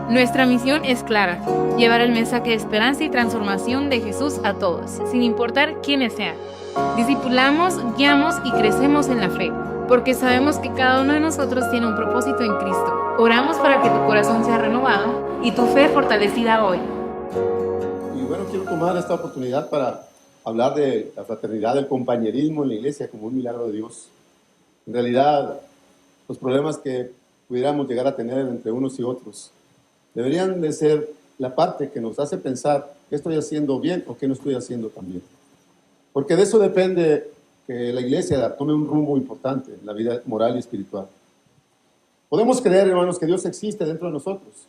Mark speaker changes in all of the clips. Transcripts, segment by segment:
Speaker 1: Nuestra misión es clara: llevar el mensaje de esperanza y transformación de Jesús a todos, sin importar quiénes sean. Discipulamos, guiamos y crecemos en la fe, porque sabemos que cada uno de nosotros tiene un propósito en Cristo. Oramos para que tu corazón sea renovado y tu fe fortalecida hoy.
Speaker 2: Y bueno, quiero tomar esta oportunidad para hablar de la fraternidad, del compañerismo en la iglesia como un milagro de Dios. En realidad, los problemas que pudiéramos llegar a tener entre unos y otros deberían de ser la parte que nos hace pensar qué estoy haciendo bien o qué no estoy haciendo tan bien. Porque de eso depende que la iglesia tome un rumbo importante en la vida moral y espiritual. Podemos creer, hermanos, que Dios existe dentro de nosotros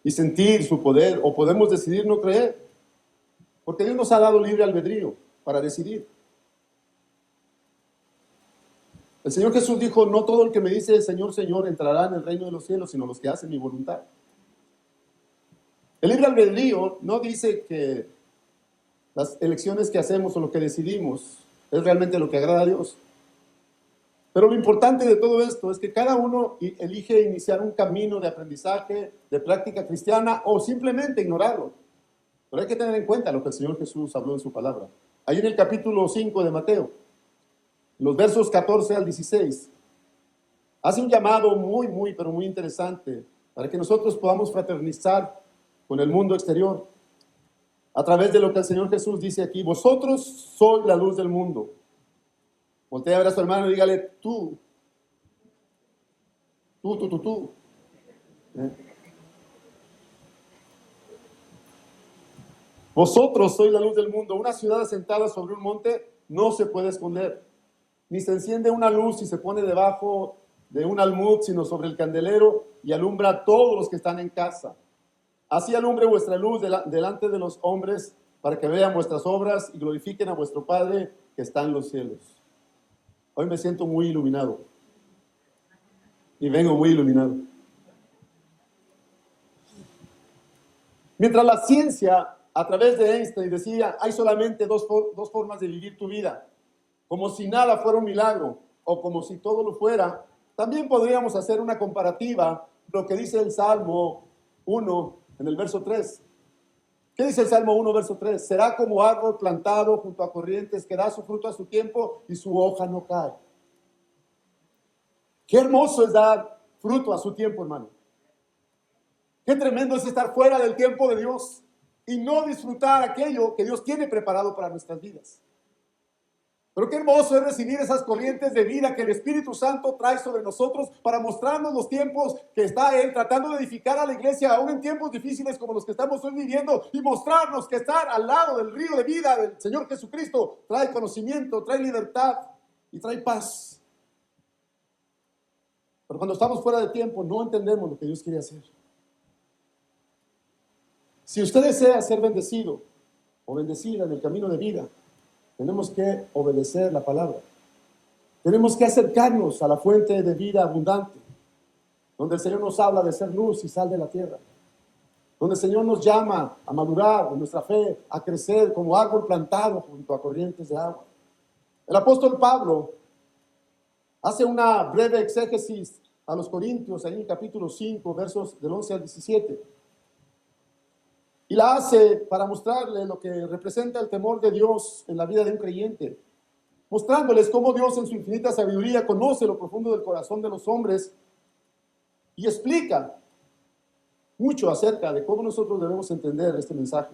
Speaker 2: y sentir su poder, o podemos decidir no creer, porque Dios nos ha dado libre albedrío para decidir. El Señor Jesús dijo: no todo el que me dice Señor, Señor entrará en el reino de los cielos, sino los que hacen mi voluntad. El libre albedrío no dice que las elecciones que hacemos o lo que decidimos es realmente lo que agrada a Dios. Pero lo importante de todo esto es que cada uno elige iniciar un camino de aprendizaje, de práctica cristiana, o simplemente ignorarlo. Pero hay que tener en cuenta lo que el Señor Jesús habló en su palabra. Ahí en el capítulo 5 de Mateo, los versos 14 al 16, hace un llamado pero muy interesante para que nosotros podamos fraternizar con el mundo exterior a través de lo que el Señor Jesús dice aquí: vosotros sois la luz del mundo. Voltea a ver a su hermano y dígale: tú. Vosotros sois la luz del mundo. Una ciudad asentada sobre un monte no se puede esconder, ni se enciende una luz y se pone debajo de un almud, sino sobre el candelero, y alumbra a todos los que están en casa. Así alumbre vuestra luz delante de los hombres, para que vean vuestras obras y glorifiquen a vuestro Padre que está en los cielos. Hoy me siento muy iluminado. Y vengo muy iluminado. Mientras la ciencia, a través de Einstein, decía: hay solamente dos formas de vivir tu vida, como si nada fuera un milagro o como si todo lo fuera, también podríamos hacer una comparativa, lo que dice el Salmo 1 en el verso 3. ¿Qué dice el Salmo 1, verso 3? Será como árbol plantado junto a corrientes, que da su fruto a su tiempo y su hoja no cae. Qué hermoso es dar fruto a su tiempo, hermano. Qué tremendo es estar fuera del tiempo de Dios y no disfrutar aquello que Dios tiene preparado para nuestras vidas. Pero qué hermoso es recibir esas corrientes de vida que el Espíritu Santo trae sobre nosotros para mostrarnos los tiempos que está Él tratando de edificar a la iglesia, aún en tiempos difíciles como los que estamos hoy viviendo, y mostrarnos que estar al lado del río de vida del Señor Jesucristo trae conocimiento, trae libertad y trae paz. Pero cuando estamos fuera de tiempo no entendemos lo que Dios quiere hacer. Si usted desea ser bendecido o bendecida en el camino de vida, tenemos que obedecer la palabra. Tenemos que acercarnos a la fuente de vida abundante, donde el Señor nos habla de ser luz y sal de la tierra, donde el Señor nos llama a madurar en nuestra fe, a crecer como árbol plantado junto a corrientes de agua. El apóstol Pablo hace una breve exégesis a los Corintios, ahí en el capítulo 5, versos del 11 al 17. Y la hace para mostrarle lo que representa el temor de Dios en la vida de un creyente, mostrándoles cómo Dios en su infinita sabiduría conoce lo profundo del corazón de los hombres y explica mucho acerca de cómo nosotros debemos entender este mensaje.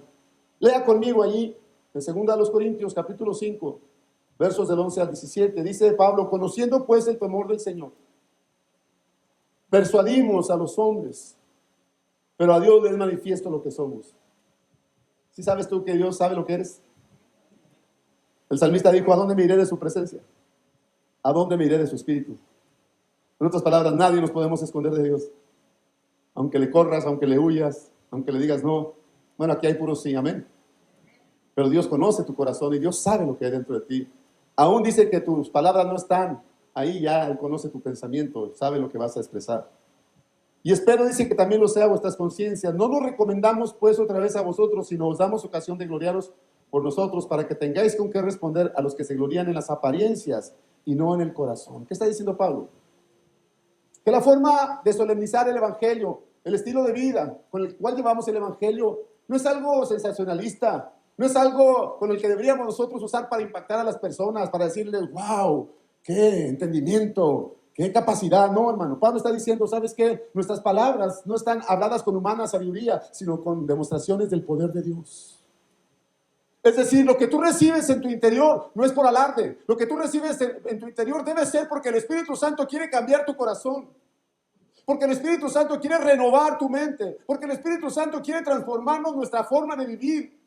Speaker 2: Lea conmigo allí en 2 Corintios capítulo 5, versos del 11 al 17. Dice Pablo: conociendo pues el temor del Señor, persuadimos a los hombres, pero a Dios le es manifiesto lo que somos. ¿Sí sabes tú que Dios sabe lo que eres? El salmista dijo: ¿a dónde me iré de su presencia? ¿A dónde me iré de su espíritu? En otras palabras, nadie nos podemos esconder de Dios. Aunque le corras, aunque le huyas, aunque le digas no. Bueno, aquí hay puro sí, amén. Pero Dios conoce tu corazón y Dios sabe lo que hay dentro de ti. Aún dice que tus palabras no están ahí, ya Él conoce tu pensamiento, sabe lo que vas a expresar. Y espero, dice, que también lo sea vuestras conciencias. No nos recomendamos pues otra vez a vosotros, sino os damos ocasión de gloriaros por nosotros, para que tengáis con qué responder a los que se glorían en las apariencias y no en el corazón. ¿Qué está diciendo Pablo? Que la forma de solemnizar el Evangelio el estilo de vida con el cual llevamos el Evangelio, no es algo sensacionalista, no es algo con el que deberíamos nosotros usar para impactar a las personas, para decirles, wow, qué entendimiento, qué capacidad. No, hermano, Pablo está diciendo, ¿sabes qué? Nuestras palabras no están habladas con humana sabiduría, sino con demostraciones del poder de Dios. Es decir, lo que tú recibes en tu interior no es por alarde. Lo que tú recibes en tu interior debe ser porque el Espíritu Santo quiere cambiar tu corazón. Porque el Espíritu Santo quiere renovar tu mente. Porque el Espíritu Santo quiere transformarnos nuestra forma de vivir,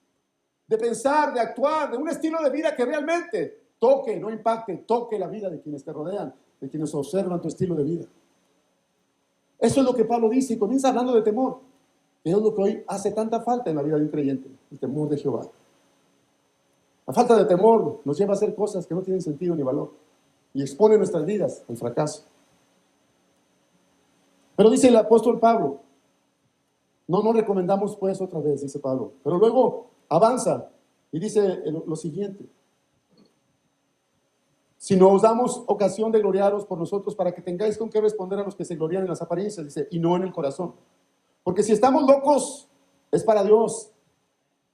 Speaker 2: de pensar, de actuar, de un estilo de vida que realmente toque, no impacte, toque la vida de quienes te rodean, de quienes observan tu estilo de vida. Eso es lo que Pablo dice y comienza hablando de temor, que es lo que hoy hace tanta falta en la vida de un creyente, el temor de Jehová. La falta de temor nos lleva a hacer cosas que no tienen sentido ni valor y expone nuestras vidas al fracaso. Pero dice el apóstol Pablo, no recomendamos pues otra vez, dice Pablo, pero luego avanza y dice lo siguiente: si no os damos ocasión de gloriaros por nosotros para que tengáis con qué responder a los que se glorian en las apariencias, dice, y no en el corazón. Porque si estamos locos, es para Dios.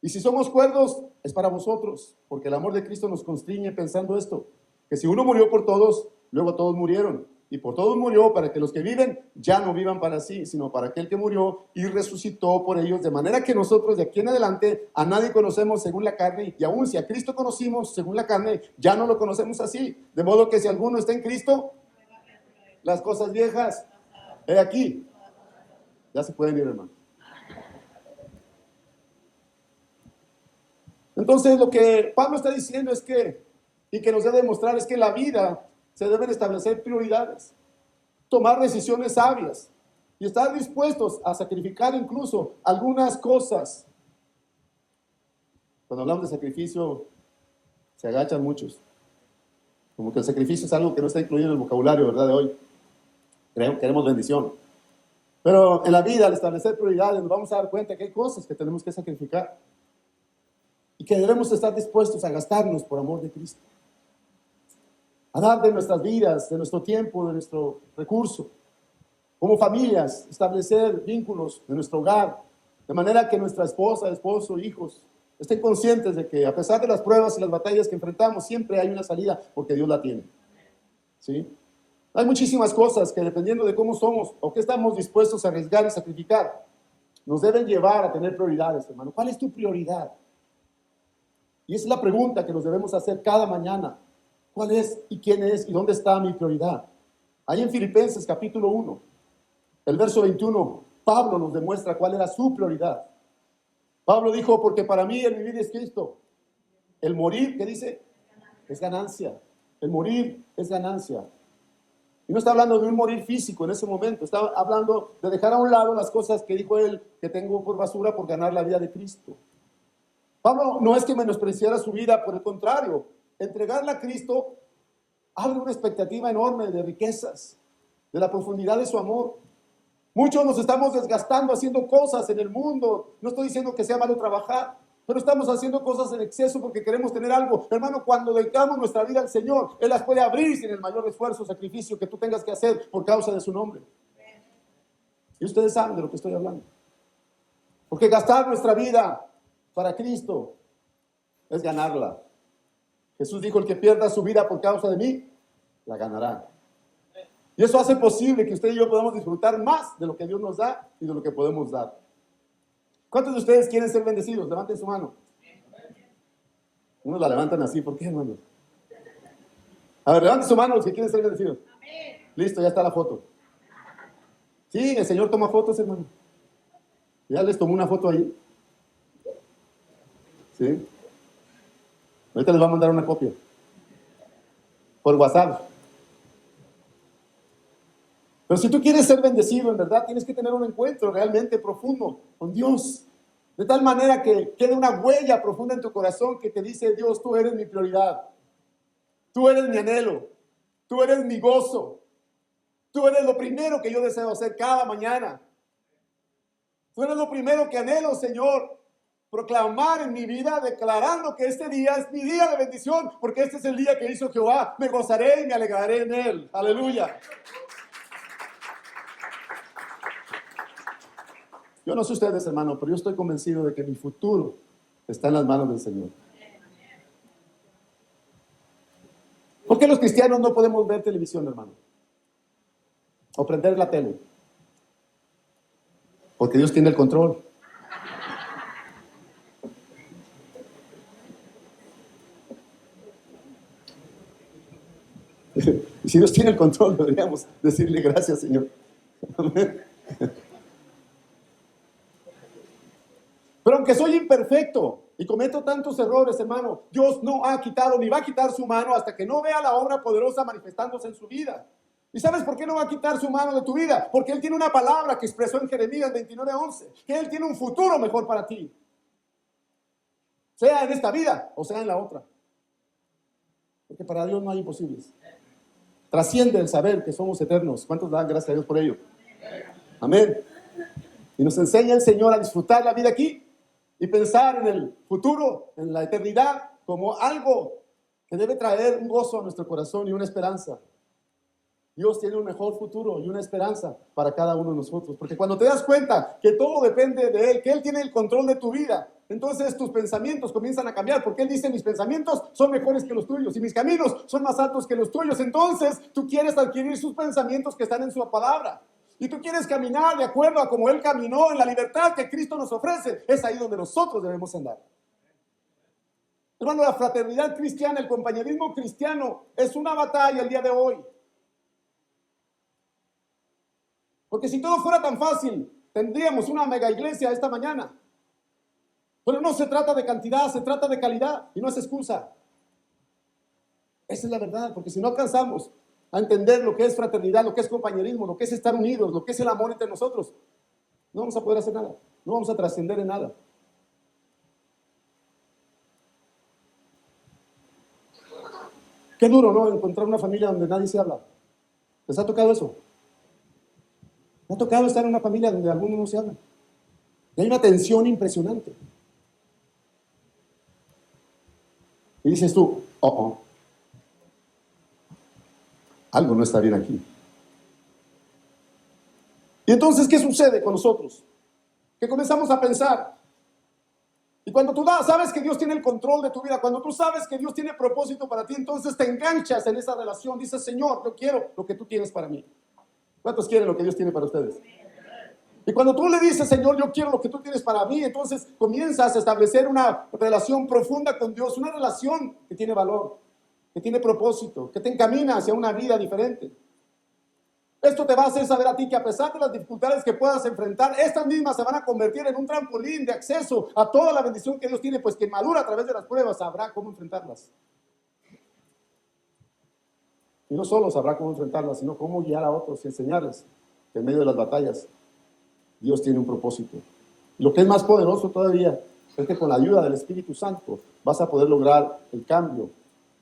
Speaker 2: Y si somos cuerdos, es para vosotros, porque el amor de Cristo nos constriñe pensando esto, que si uno murió por todos, luego todos murieron, y por todos murió para que los que viven ya no vivan para sí, sino para aquel que murió y resucitó por ellos, de manera que nosotros de aquí en adelante a nadie conocemos según la carne, y aún si a Cristo conocimos según la carne, ya no lo conocemos así, de modo que si alguno está en Cristo, las cosas viejas, he aquí, ya se pueden ir, hermano. Entonces lo que Pablo está diciendo es que, y que nos debe demostrar, es que en la vida se deben establecer prioridades, tomar decisiones sabias y estar dispuestos a sacrificar incluso algunas cosas. Cuando hablamos de sacrificio, se agachan muchos. Como que el sacrificio es algo que no está incluido en el vocabulario, ¿verdad? De hoy. Queremos bendición. Pero en la vida, al establecer prioridades, nos vamos a dar cuenta que hay cosas que tenemos que sacrificar. Y que debemos estar dispuestos a gastarnos por amor de Cristo. A dar de nuestras vidas, de nuestro tiempo, de nuestro recurso. Como familias, establecer vínculos de nuestro hogar. De manera que nuestra esposa, esposo, hijos estén conscientes de que a pesar de las pruebas y las batallas que enfrentamos, siempre hay una salida porque Dios la tiene. ¿Sí? Hay muchísimas cosas que dependiendo de cómo somos o qué estamos dispuestos a arriesgar y sacrificar, nos deben llevar a tener prioridades, hermano. ¿Cuál es tu prioridad? Y esa es la pregunta que nos debemos hacer cada mañana. ¿Cuál es y quién es y dónde está mi prioridad? Ahí en Filipenses capítulo 1, el verso 21, Pablo nos demuestra cuál era su prioridad. Pablo dijo, porque para mí el vivir es Cristo. El morir, ¿qué dice? Es ganancia. El morir es ganancia. Y no está hablando de un morir físico en ese momento. Está hablando de dejar a un lado las cosas que dijo él, que tengo por basura por ganar la vida de Cristo. Pablo no es que menospreciara su vida, por el contrario, entregarla a Cristo abre una expectativa enorme de riquezas, de la profundidad de su amor. Muchos nos estamos desgastando haciendo cosas en el mundo. No estoy diciendo que sea malo trabajar, pero estamos haciendo cosas en exceso porque queremos tener algo. Hermano, cuando dedicamos nuestra vida al Señor, Él las puede abrir sin el mayor esfuerzo o sacrificio que tú tengas que hacer por causa de su nombre. Y ustedes saben de lo que estoy hablando. Porque gastar nuestra vida para Cristo es ganarla. Jesús dijo, el que pierda su vida por causa de mí, la ganará. Y eso hace posible que usted y yo podamos disfrutar más de lo que Dios nos da y de lo que podemos dar. ¿Cuántos de ustedes quieren ser bendecidos? Levanten su mano. Unos la levantan así, ¿por qué, hermano? A ver, levanten su mano los que quieren ser bendecidos. Listo, ya está la foto. Sí, el Señor toma fotos, hermano. Ya les tomó una foto ahí. ¿Sí? Ahorita les va a mandar una copia. Por WhatsApp. Pero si tú quieres ser bendecido, en verdad, tienes que tener un encuentro realmente profundo con Dios. De tal manera que quede una huella profunda en tu corazón que te dice, Dios, tú eres mi prioridad. Tú eres mi anhelo. Tú eres mi gozo. Tú eres lo primero que yo deseo hacer cada mañana. Tú eres lo primero que anhelo, Señor. Proclamar en mi vida, declarando que este día es mi día de bendición, porque este es el día que hizo Jehová. Me gozaré y me alegraré en él. Aleluya. Yo no sé ustedes, hermano, pero yo estoy convencido de que mi futuro está en las manos del Señor. ¿Por qué los cristianos no podemos ver televisión, hermano? O prender la tele. Porque Dios tiene el control. Y si Dios tiene el control, deberíamos decirle gracias, Señor. Amén. Pero aunque soy imperfecto y cometo tantos errores, hermano, Dios no ha quitado ni va a quitar su mano hasta que no vea la obra poderosa manifestándose en su vida. ¿Y sabes por qué no va a quitar su mano de tu vida? Porque Él tiene una palabra que expresó en Jeremías 29:11, que Él tiene un futuro mejor para ti. Sea en esta vida o sea en la otra. Porque para Dios no hay imposibles. Trasciende el saber que somos eternos. ¿Cuántos dan gracias a Dios por ello? Amén. Y nos enseña el Señor a disfrutar la vida aquí y pensar en el futuro, en la eternidad, como algo que debe traer un gozo a nuestro corazón y una esperanza. Dios tiene un mejor futuro y una esperanza para cada uno de nosotros. Porque cuando te das cuenta que todo depende de Él, que Él tiene el control de tu vida, entonces tus pensamientos comienzan a cambiar. Porque Él dice, mis pensamientos son mejores que los tuyos y mis caminos son más altos que los tuyos. Entonces tú quieres adquirir sus pensamientos que están en su palabra. Y tú quieres caminar de acuerdo a como Él caminó en la libertad que Cristo nos ofrece. Es ahí donde nosotros debemos andar. Hermano, la fraternidad cristiana, el compañerismo cristiano es una batalla el día de hoy. Porque si todo fuera tan fácil, tendríamos una mega iglesia esta mañana. Pero no se trata de cantidad, se trata de calidad y no es excusa. Esa es la verdad, porque si no alcanzamos a entender lo que es fraternidad, lo que es compañerismo, lo que es estar unidos, lo que es el amor entre nosotros, no vamos a poder hacer nada, no vamos a trascender en nada. Qué duro, ¿no? Encontrar una familia donde nadie se habla. ¿Les ha tocado eso? Me ha tocado estar en una familia donde algunos no se hablan. Y hay una tensión impresionante. Y dices tú, algo no está bien aquí. Y entonces, ¿qué sucede con nosotros? Que comenzamos a pensar. Y cuando tú sabes que Dios tiene el control de tu vida, cuando tú sabes que Dios tiene propósito para ti, entonces te enganchas en esa relación. Dices, Señor, yo quiero lo que tú tienes para mí. ¿Cuántos quieren lo que Dios tiene para ustedes? Y cuando tú le dices, Señor, yo quiero lo que tú tienes para mí, entonces comienzas a establecer una relación profunda con Dios, una relación que tiene valor, que tiene propósito, que te encamina hacia una vida diferente. Esto te va a hacer saber a ti que a pesar de las dificultades que puedas enfrentar, estas mismas se van a convertir en un trampolín de acceso a toda la bendición que Dios tiene, pues quien madura a través de las pruebas sabrá cómo enfrentarlas. Y no solo sabrá cómo enfrentarlas, sino cómo guiar a otros y enseñarles que en medio de las batallas Dios tiene un propósito. Y lo que es más poderoso todavía es que con la ayuda del Espíritu Santo vas a poder lograr el cambio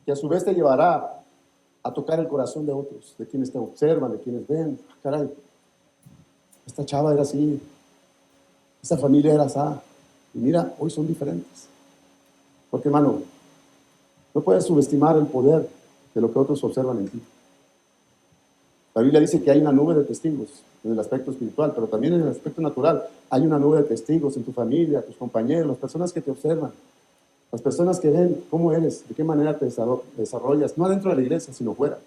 Speaker 2: que a su vez te llevará a tocar el corazón de otros, de quienes te observan, de quienes ven. Caray, esta chava era así, esa familia era así, y mira, hoy son diferentes. Porque, hermano, no puedes subestimar el poder de lo que otros observan en ti. La Biblia dice que hay una nube de testigos en el aspecto espiritual, pero también en el aspecto natural. Hay una nube de testigos en tu familia, tus compañeros, las personas que te observan, las personas que ven cómo eres, de qué manera te desarrollas, no dentro de la iglesia, sino fuera.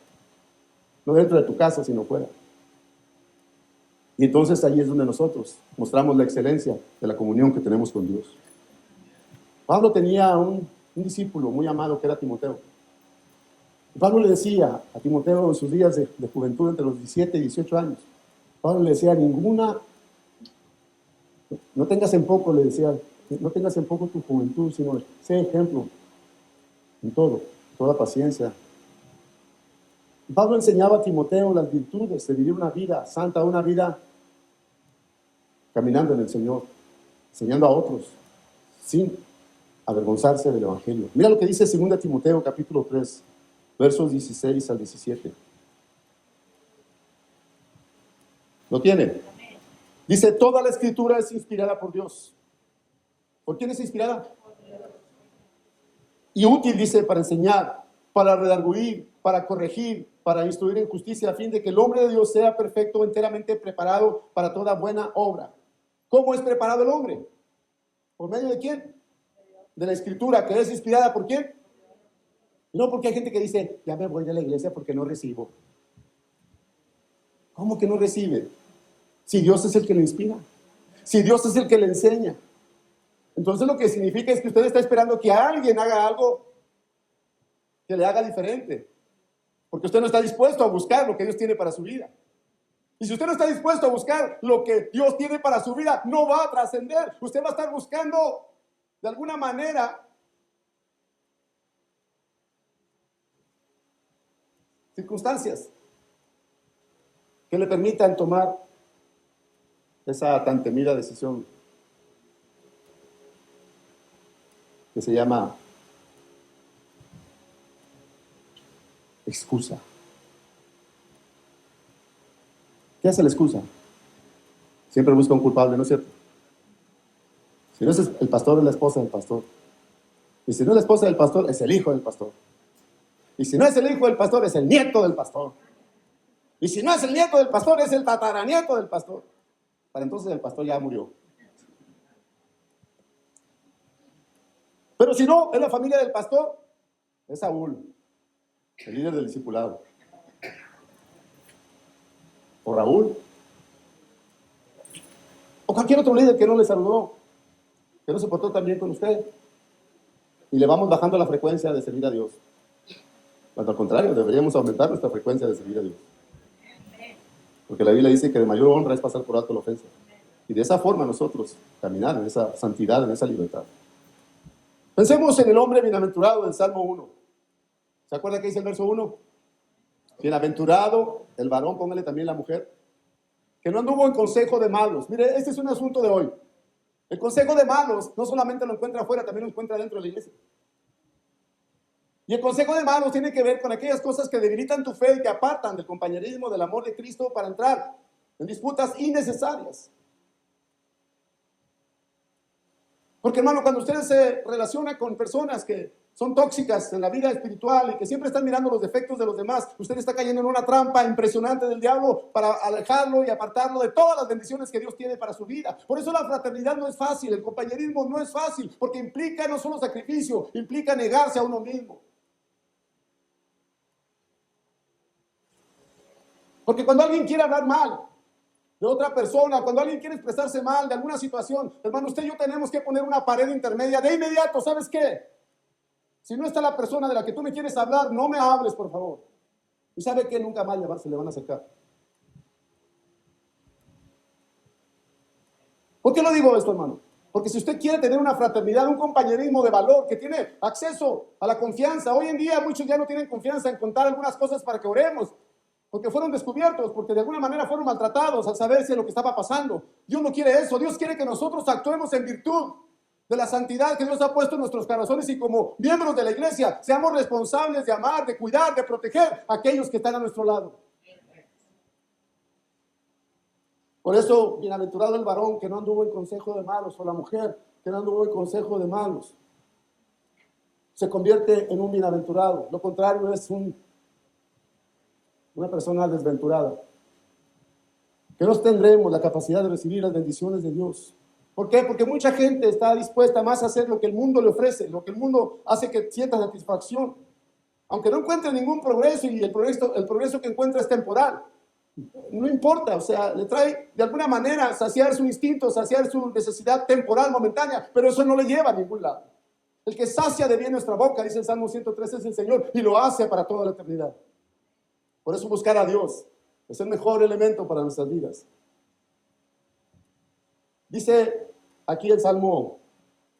Speaker 2: No dentro de tu casa, sino fuera. Y entonces ahí es donde nosotros mostramos la excelencia de la comunión que tenemos con Dios. Pablo tenía un discípulo muy amado que era Timoteo. Pablo le decía a Timoteo en sus días de juventud, entre los 17 y 18 años, Pablo le decía, no tengas en poco, le decía, no tengas en poco tu juventud, sino sé ejemplo en todo, toda paciencia. Y Pablo enseñaba a Timoteo las virtudes de vivir una vida santa, una vida caminando en el Señor, enseñando a otros, sin avergonzarse del Evangelio. Mira lo que dice 2 Timoteo capítulo 3. Versos 16 al 17. ¿Lo tiene? Dice, toda la escritura es inspirada por Dios. ¿Por quién es inspirada? Y útil, dice, para enseñar, para redarguir, para corregir, para instruir en justicia, a fin de que el hombre de Dios sea perfecto, enteramente preparado para toda buena obra. ¿Cómo es preparado el hombre? ¿Por medio de quién? De la Escritura, que es inspirada ¿por quién? No, porque hay gente que dice, ya me voy de la iglesia porque no recibo. ¿Cómo que no recibe? Si Dios es el que le inspira, si Dios es el que le enseña. Entonces lo que significa es que usted está esperando que alguien haga algo que le haga diferente, porque usted no está dispuesto a buscar lo que Dios tiene para su vida. Y si usted no está dispuesto a buscar lo que Dios tiene para su vida, no va a trascender. Usted va a estar buscando de alguna manera circunstancias que le permitan tomar esa tan temida decisión que se llama excusa. ¿Qué hace la excusa? Siempre busca un culpable, ¿no es cierto? Si no es el pastor, es la esposa del pastor. Y si no es la esposa del pastor, es el hijo del pastor. Y si no es el hijo del pastor, es el nieto del pastor. Y si no es el nieto del pastor, es el tataranieto del pastor. Para entonces el pastor ya murió. Pero si no, es la familia del pastor, es Saúl, el líder del discipulado. O Raúl. O cualquier otro líder que no le saludó, que no se portó tan bien con usted. Y le vamos bajando la frecuencia de servir a Dios. Cuando al contrario, deberíamos aumentar nuestra frecuencia de servir a Dios. Porque la Biblia dice que de mayor honra es pasar por alto la ofensa. Y de esa forma nosotros caminar en esa santidad, en esa libertad. Pensemos en el hombre bienaventurado del Salmo 1. ¿Se acuerda que dice el verso 1? Bienaventurado el varón, póngale también la mujer, que no anduvo en consejo de malos. Mire, este es un asunto de hoy. El consejo de malos no solamente lo encuentra afuera, también lo encuentra dentro de la iglesia. Y el consejo de malos tiene que ver con aquellas cosas que debilitan tu fe y que apartan del compañerismo, del amor de Cristo para entrar en disputas innecesarias. Porque hermano, cuando usted se relaciona con personas que son tóxicas en la vida espiritual y que siempre están mirando los defectos de los demás, usted está cayendo en una trampa impresionante del diablo para alejarlo y apartarlo de todas las bendiciones que Dios tiene para su vida. Por eso la fraternidad no es fácil, el compañerismo no es fácil, porque implica no solo sacrificio, implica negarse a uno mismo. Porque cuando alguien quiere hablar mal de otra persona, cuando alguien quiere expresarse mal de alguna situación, hermano, usted y yo tenemos que poner una pared intermedia de inmediato. ¿Sabes qué? Si no está la persona de la que tú me quieres hablar, no me hables, por favor. ¿Y sabe qué? Nunca más se le van a acercar. ¿Por qué lo digo esto, hermano? Porque si usted quiere tener una fraternidad, un compañerismo de valor, que tiene acceso a la confianza, hoy en día muchos ya no tienen confianza en contar algunas cosas para que oremos, porque fueron descubiertos, porque de alguna manera fueron maltratados al saberse lo que estaba pasando. Dios no quiere eso. Dios quiere que nosotros actuemos en virtud de la santidad que Dios ha puesto en nuestros corazones y como miembros de la iglesia seamos responsables de amar, de cuidar, de proteger a aquellos que están a nuestro lado. Por eso, bienaventurado el varón que no anduvo en consejo de malos, o la mujer que no anduvo en consejo de malos, se convierte en un bienaventurado. Lo contrario es una persona desventurada, que no tendremos la capacidad de recibir las bendiciones de Dios. ¿Por qué? Porque mucha gente está dispuesta más a hacer lo que el mundo le ofrece, lo que el mundo hace que sienta satisfacción, aunque no encuentre ningún progreso y el progreso que encuentra es temporal. No importa, o sea, le trae de alguna manera saciar su instinto, saciar su necesidad temporal, momentánea, pero eso no le lleva a ningún lado. El que sacia de bien nuestra boca, dice el Salmo 103, es el Señor y lo hace para toda la eternidad. Por eso buscar a Dios es el mejor elemento para nuestras vidas. Dice aquí el Salmo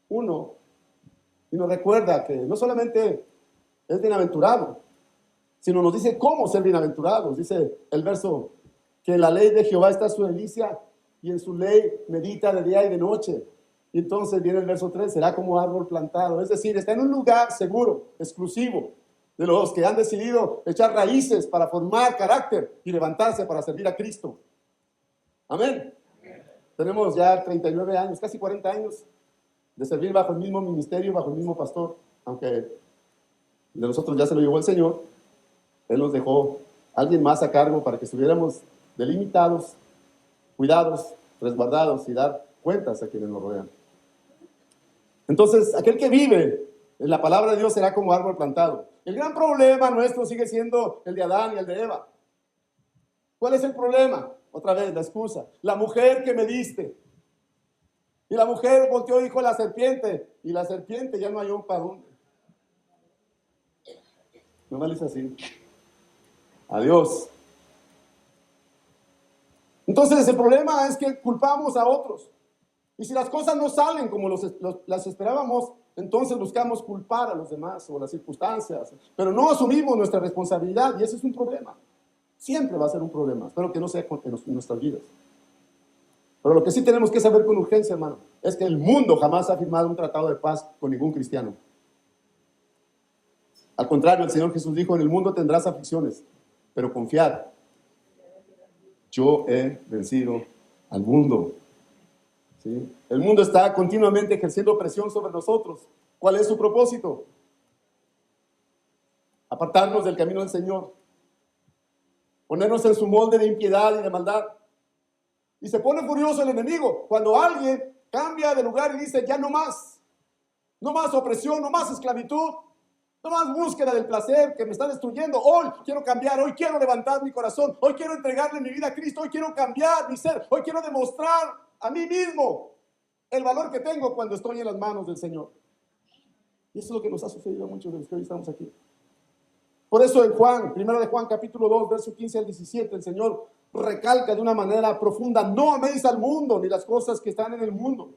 Speaker 2: 1 y nos recuerda que no solamente es bienaventurado, sino nos dice cómo ser bienaventurados. Dice el verso que en la ley de Jehová está su delicia y en su ley medita de día y de noche. Y entonces viene el verso 3, será como árbol plantado. Es decir, está en un lugar seguro, exclusivo, de los que han decidido echar raíces para formar carácter y levantarse para servir a Cristo. Amén. Tenemos ya 39 años, casi 40 años de servir bajo el mismo ministerio, bajo el mismo pastor, aunque de nosotros ya se lo llevó el Señor. Él nos dejó a alguien más a cargo para que estuviéramos delimitados, cuidados, resguardados y dar cuentas a quienes nos rodean. Entonces, aquel que vive en la palabra de Dios será como árbol plantado. El gran problema nuestro sigue siendo el de Adán y el de Eva. ¿Cuál es el problema? Otra vez, la excusa. La mujer que me diste. Y la mujer volteó y dijo a la serpiente. Y la serpiente ya no halló para dónde. No me dice así. Adiós. Entonces, el problema es que culpamos a otros. Y si las cosas no salen como las esperábamos, entonces buscamos culpar a los demás o las circunstancias. Pero no asumimos nuestra responsabilidad y ese es un problema. Siempre va a ser un problema. Espero que no sea en nuestras vidas. Pero lo que sí tenemos que saber con urgencia, hermano, es que el mundo jamás ha firmado un tratado de paz con ningún cristiano. Al contrario, el Señor Jesús dijo, en el mundo tendrás aflicciones, pero confiad, yo he vencido al mundo. ¿Sí? El mundo está continuamente ejerciendo presión sobre nosotros. ¿Cuál es su propósito? Apartarnos del camino del Señor. Ponernos en su molde de impiedad y de maldad. Y se pone furioso el enemigo cuando alguien cambia de lugar y dice, ya no más opresión, no más esclavitud, no más búsqueda del placer que me está destruyendo. Hoy quiero cambiar, hoy quiero levantar mi corazón, hoy quiero entregarle mi vida a Cristo, hoy quiero cambiar mi ser, hoy quiero demostrar a mí mismo el valor que tengo cuando estoy en las manos del Señor. Y eso es lo que nos ha sucedido a muchos de los que hoy estamos aquí. Por eso en Juan, 1 de Juan capítulo 2, verso 15 al 17, el Señor recalca de una manera profunda, no améis al mundo ni las cosas que están en el mundo.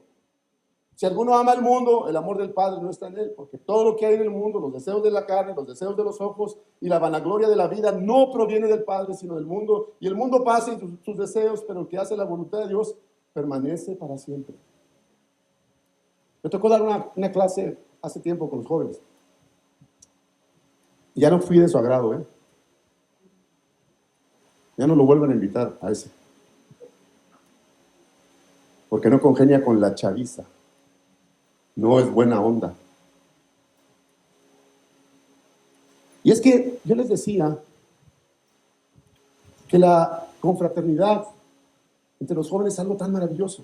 Speaker 2: Si alguno ama al mundo, el amor del Padre no está en él, porque todo lo que hay en el mundo, los deseos de la carne, los deseos de los ojos y la vanagloria de la vida no proviene del Padre, sino del mundo. Y el mundo pasa y sus deseos, pero el que hace la voluntad de Dios permanece para siempre. Me tocó dar una clase hace tiempo con los jóvenes. Y ya no fui de su agrado, ¿eh? Ya no lo vuelvan a invitar a ese. Porque no congenia con la chaviza. No es buena onda. Y es que yo les decía que la confraternidad entre los jóvenes es algo tan maravilloso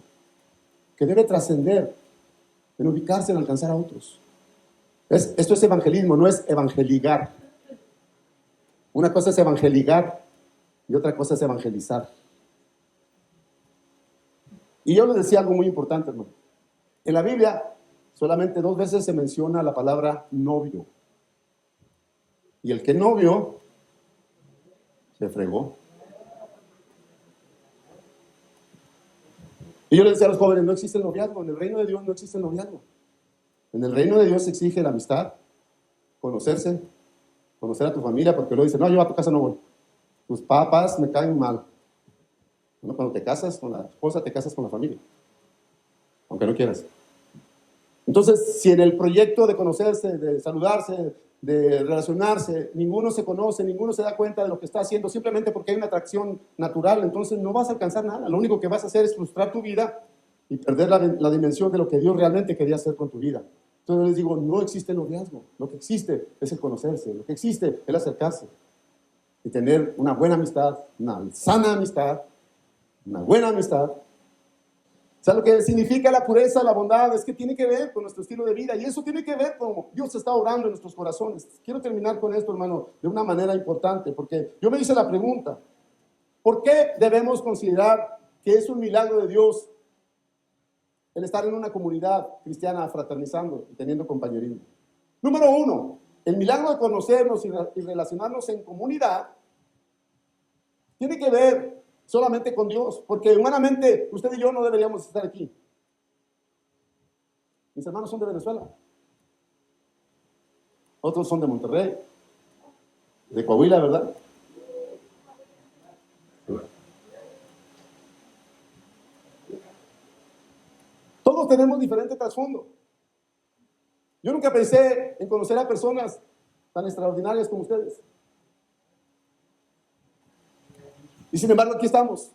Speaker 2: que debe trascender en ubicarse en alcanzar a otros. Esto es evangelismo, no es evangeligar. Una cosa es evangeligar y otra cosa es evangelizar. Y yo les decía algo muy importante, hermano. En la Biblia solamente 2 veces se menciona la palabra novio. Y el que novio se fregó. Y yo les decía a los jóvenes, no existe el noviazgo. En el reino de Dios no existe el noviazgo. En el reino de Dios se exige la amistad, conocerse, conocer a tu familia, porque luego dicen, no, yo a tu casa no voy. Tus papás me caen mal. Bueno, cuando te casas con la esposa, te casas con la familia, aunque no quieras. Entonces, si en el proyecto de conocerse, de saludarse, de relacionarse, ninguno se conoce, ninguno se da cuenta de lo que está haciendo, simplemente porque hay una atracción natural, entonces no vas a alcanzar nada. Lo único que vas a hacer es frustrar tu vida y perder la dimensión de lo que Dios realmente quería hacer con tu vida. Entonces yo les digo, no existe el noviazgo. Lo que existe es el conocerse, lo que existe es el acercarse y tener una buena amistad, una sana amistad, una buena amistad. ¿Sabes lo que significa la pureza, la bondad? Es que tiene que ver con nuestro estilo de vida y eso tiene que ver con cómo Dios está obrando en nuestros corazones. Quiero terminar con esto, hermano, de una manera importante, porque yo me hice la pregunta, ¿por qué debemos considerar que es un milagro de Dios el estar en una comunidad cristiana fraternizando y teniendo compañerismo? Número 1, el milagro de conocernos y relacionarnos en comunidad tiene que ver solamente con Dios, porque humanamente usted y yo no deberíamos estar aquí. Mis hermanos son de Venezuela, otros son de Monterrey, de Coahuila, ¿verdad? Todos tenemos diferente trasfondo. Yo nunca pensé en conocer a personas tan extraordinarias como ustedes. Y sin embargo aquí estamos,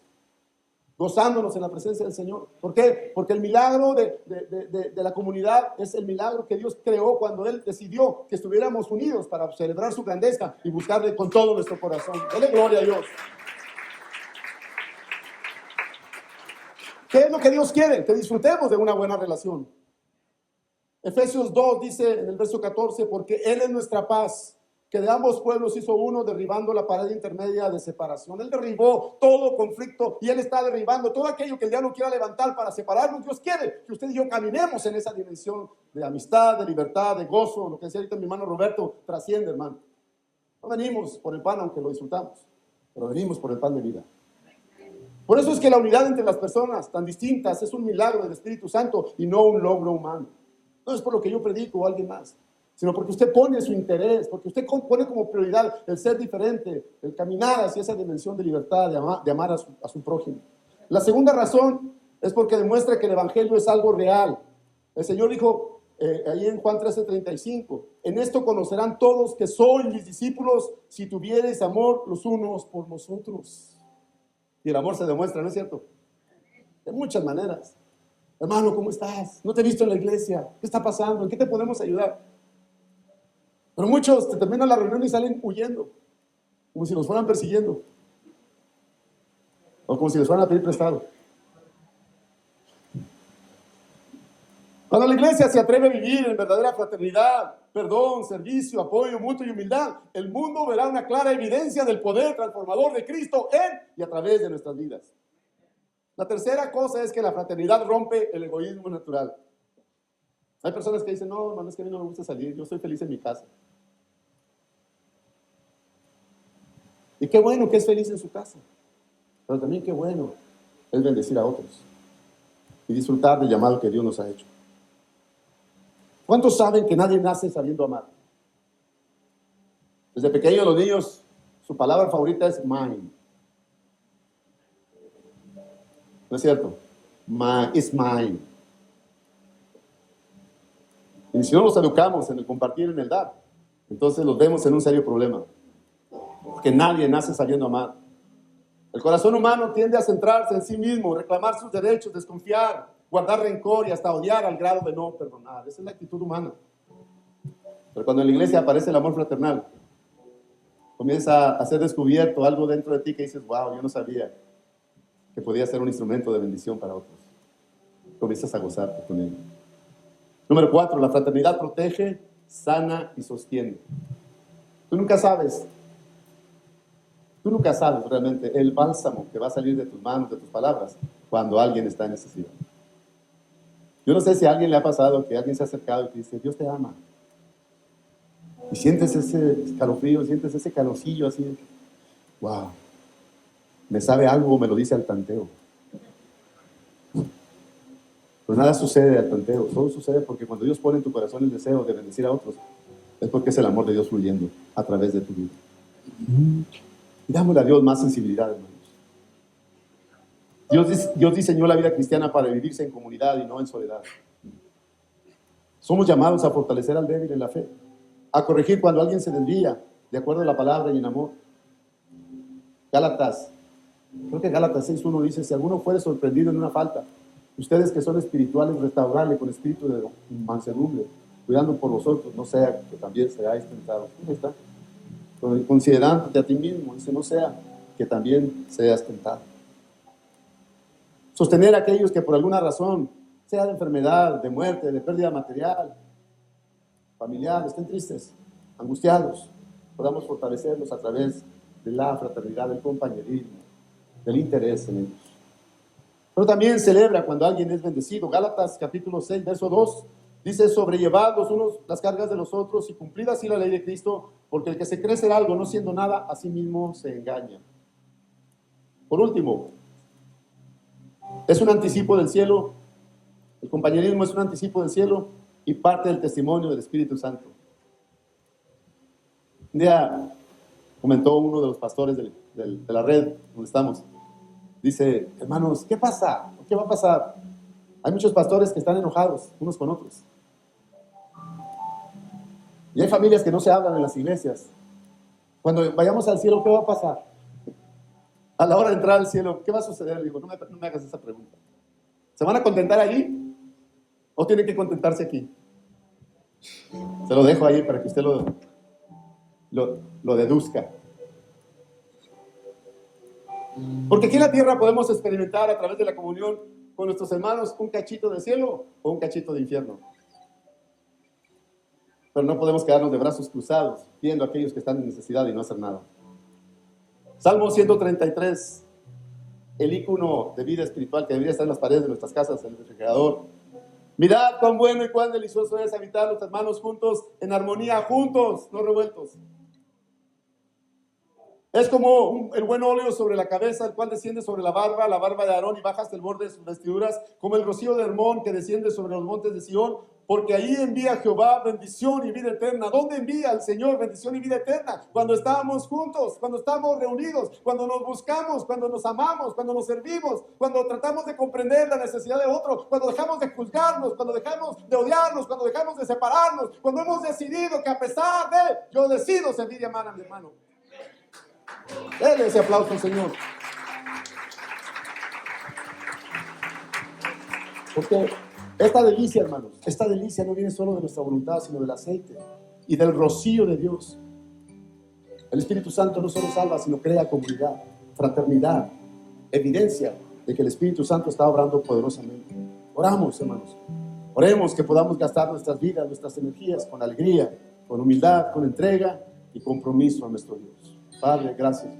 Speaker 2: gozándonos en la presencia del Señor. ¿Por qué? Porque el milagro de la comunidad es el milagro que Dios creó cuando Él decidió que estuviéramos unidos para celebrar su grandeza y buscarle con todo nuestro corazón. Dele gloria a Dios. ¿Qué es lo que Dios quiere? Que disfrutemos de una buena relación. Efesios 2 dice en el verso 14, porque Él es nuestra paz, que de ambos pueblos hizo uno, derribando la pared intermedia de separación. Él derribó todo conflicto y Él está derribando todo aquello que el diablo quiera levantar para separarnos. Dios quiere que usted y yo caminemos en esa dimensión de amistad, de libertad, de gozo. Lo que decía ahorita mi hermano Roberto, trasciende, hermano. No venimos por el pan, aunque lo disfrutamos, pero venimos por el pan de vida. Por eso es que la unidad entre las personas tan distintas es un milagro del Espíritu Santo y no un logro humano. No es por lo que yo predico o alguien más, sino porque usted pone su interés, porque usted pone como prioridad el ser diferente, el caminar hacia esa dimensión de libertad, de amar a su prójimo. La segunda razón es porque demuestra que el Evangelio es algo real. El Señor dijo ahí en Juan 13:35, en esto conocerán todos que sois mis discípulos si tuviereis amor los unos por los otros. Y el amor se demuestra, ¿no es cierto? De muchas maneras. Hermano, ¿cómo estás? No te he visto en la iglesia. ¿Qué está pasando? ¿En qué te podemos ayudar? Pero muchos te terminan la reunión y salen huyendo, como si los fueran persiguiendo, o como si les fueran a pedir prestado. Cuando la iglesia se atreve a vivir en verdadera fraternidad, perdón, servicio, apoyo mutuo y humildad, el mundo verá una clara evidencia del poder transformador de Cristo en y a través de nuestras vidas. La tercera cosa es que la fraternidad rompe el egoísmo natural. Hay personas que dicen, no, hermano, es que a mí no me gusta salir, yo soy feliz en mi casa. Y qué bueno que es feliz en su casa, pero también qué bueno es bendecir a otros y disfrutar del llamado que Dios nos ha hecho. ¿Cuántos saben que nadie nace sabiendo amar? Desde pequeños los niños, su palabra favorita es mine. ¿No es cierto? It's mine. Y si no los educamos en el compartir, en el dar, entonces los vemos en un serio problema. Porque nadie nace sabiendo amar. El corazón humano tiende a centrarse en sí mismo, reclamar sus derechos, desconfiar, guardar rencor y hasta odiar al grado de no perdonar. Esa es la actitud humana. Pero cuando en la iglesia aparece el amor fraternal, comienza a ser descubierto algo dentro de ti que dices, wow, yo no sabía que podía ser un instrumento de bendición para otros. Comienzas a gozarte con él. Número 4, la fraternidad protege, sana y sostiene. Tú nunca sabes realmente el bálsamo que va a salir de tus manos, de tus palabras, cuando alguien está en necesidad. Yo no sé si a alguien le ha pasado que alguien se ha acercado y te dice, Dios te ama. Y sientes ese escalofrío, sientes ese calorcillo así. Wow. Me sabe algo, me lo dice al tanteo. Pues nada sucede al tanteo, todo sucede porque cuando Dios pone en tu corazón el deseo de bendecir a otros, es porque es el amor de Dios fluyendo a través de tu vida. Y dámosle a Dios más sensibilidad, hermanos. Dios diseñó la vida cristiana para vivirse en comunidad y no en soledad. Somos llamados a fortalecer al débil en la fe, a corregir cuando alguien se desvía, de acuerdo a la palabra y en amor. Creo que Gálatas 6:1 dice, si alguno fuere sorprendido en una falta, ustedes que son espirituales, restaurarle con espíritu de mansedumbre, cuidando por vosotros, no sea que también seáis tentados. ¿Dónde está? Considerándote a ti mismo, dice, no sea que también seas tentado. Sostener a aquellos que por alguna razón, sea de enfermedad, de muerte, de pérdida material, familiar, estén tristes, angustiados, podamos fortalecerlos a través de la fraternidad, del compañerismo, del interés en ellos. Pero también celebra cuando alguien es bendecido. Gálatas capítulo 6, verso 2, dice, sobrellevad los unos las cargas de los otros y cumplid así la ley de Cristo, porque el que se cree ser algo no siendo nada, a sí mismo se engaña. Por último, es un anticipo del cielo. El compañerismo es un anticipo del cielo y parte del testimonio del Espíritu Santo. Un día comentó uno de los pastores de la red donde estamos. Dice, hermanos, ¿qué pasa? ¿Qué va a pasar? Hay muchos pastores que están enojados unos con otros. Y hay familias que no se hablan en las iglesias. Cuando vayamos al cielo, ¿qué va a pasar? A la hora de entrar al cielo, ¿qué va a suceder? Le digo, no me hagas esa pregunta. ¿Se van a contentar allí? ¿O tienen que contentarse aquí? Se lo dejo ahí para que usted lo deduzca. Porque aquí en la tierra podemos experimentar a través de la comunión con nuestros hermanos un cachito de cielo o un cachito de infierno. Pero no podemos quedarnos de brazos cruzados viendo a aquellos que están en necesidad y no hacer nada. Salmo 133, el ícono de vida espiritual que debería estar en las paredes de nuestras casas, en el refrigerador. Mirad cuán bueno y cuán delicioso es habitar los hermanos juntos, en armonía, juntos, no revueltos. Es como el buen óleo sobre la cabeza, el cual desciende sobre la barba de Aarón y baja hasta el borde de sus vestiduras, como el rocío de Hermón que desciende sobre los montes de Sión, porque ahí envía Jehová bendición y vida eterna. ¿Dónde envía el Señor bendición y vida eterna? Cuando estamos juntos, cuando estamos reunidos, cuando nos buscamos, cuando nos amamos, cuando nos servimos, cuando tratamos de comprender la necesidad de otro, cuando dejamos de juzgarnos, cuando dejamos de odiarnos, cuando dejamos de separarnos, cuando hemos decidido que a pesar de, yo decido servir y amar a mi hermano. Denle ese aplauso al Señor. Porque esta delicia, hermanos, esta delicia no viene solo de nuestra voluntad, sino del aceite y del rocío de Dios. El Espíritu Santo no solo salva, sino crea comunidad, fraternidad, evidencia de que el Espíritu Santo está obrando poderosamente. Oramos, hermanos. Oremos que podamos gastar nuestras vidas, nuestras energías con alegría, con humildad, con entrega y compromiso a nuestro Dios. Padre, gracias.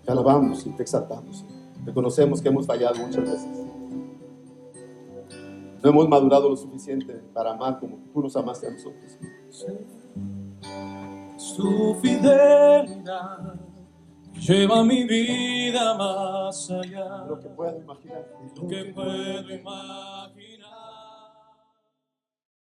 Speaker 2: Te alabamos y te exaltamos. Reconocemos que hemos fallado muchas veces. No hemos madurado lo suficiente para amar como tú nos amaste a nosotros.
Speaker 3: Su fidelidad lleva mi vida más allá
Speaker 2: Lo que puedo imaginar.
Speaker 3: de lo que puedo imaginar.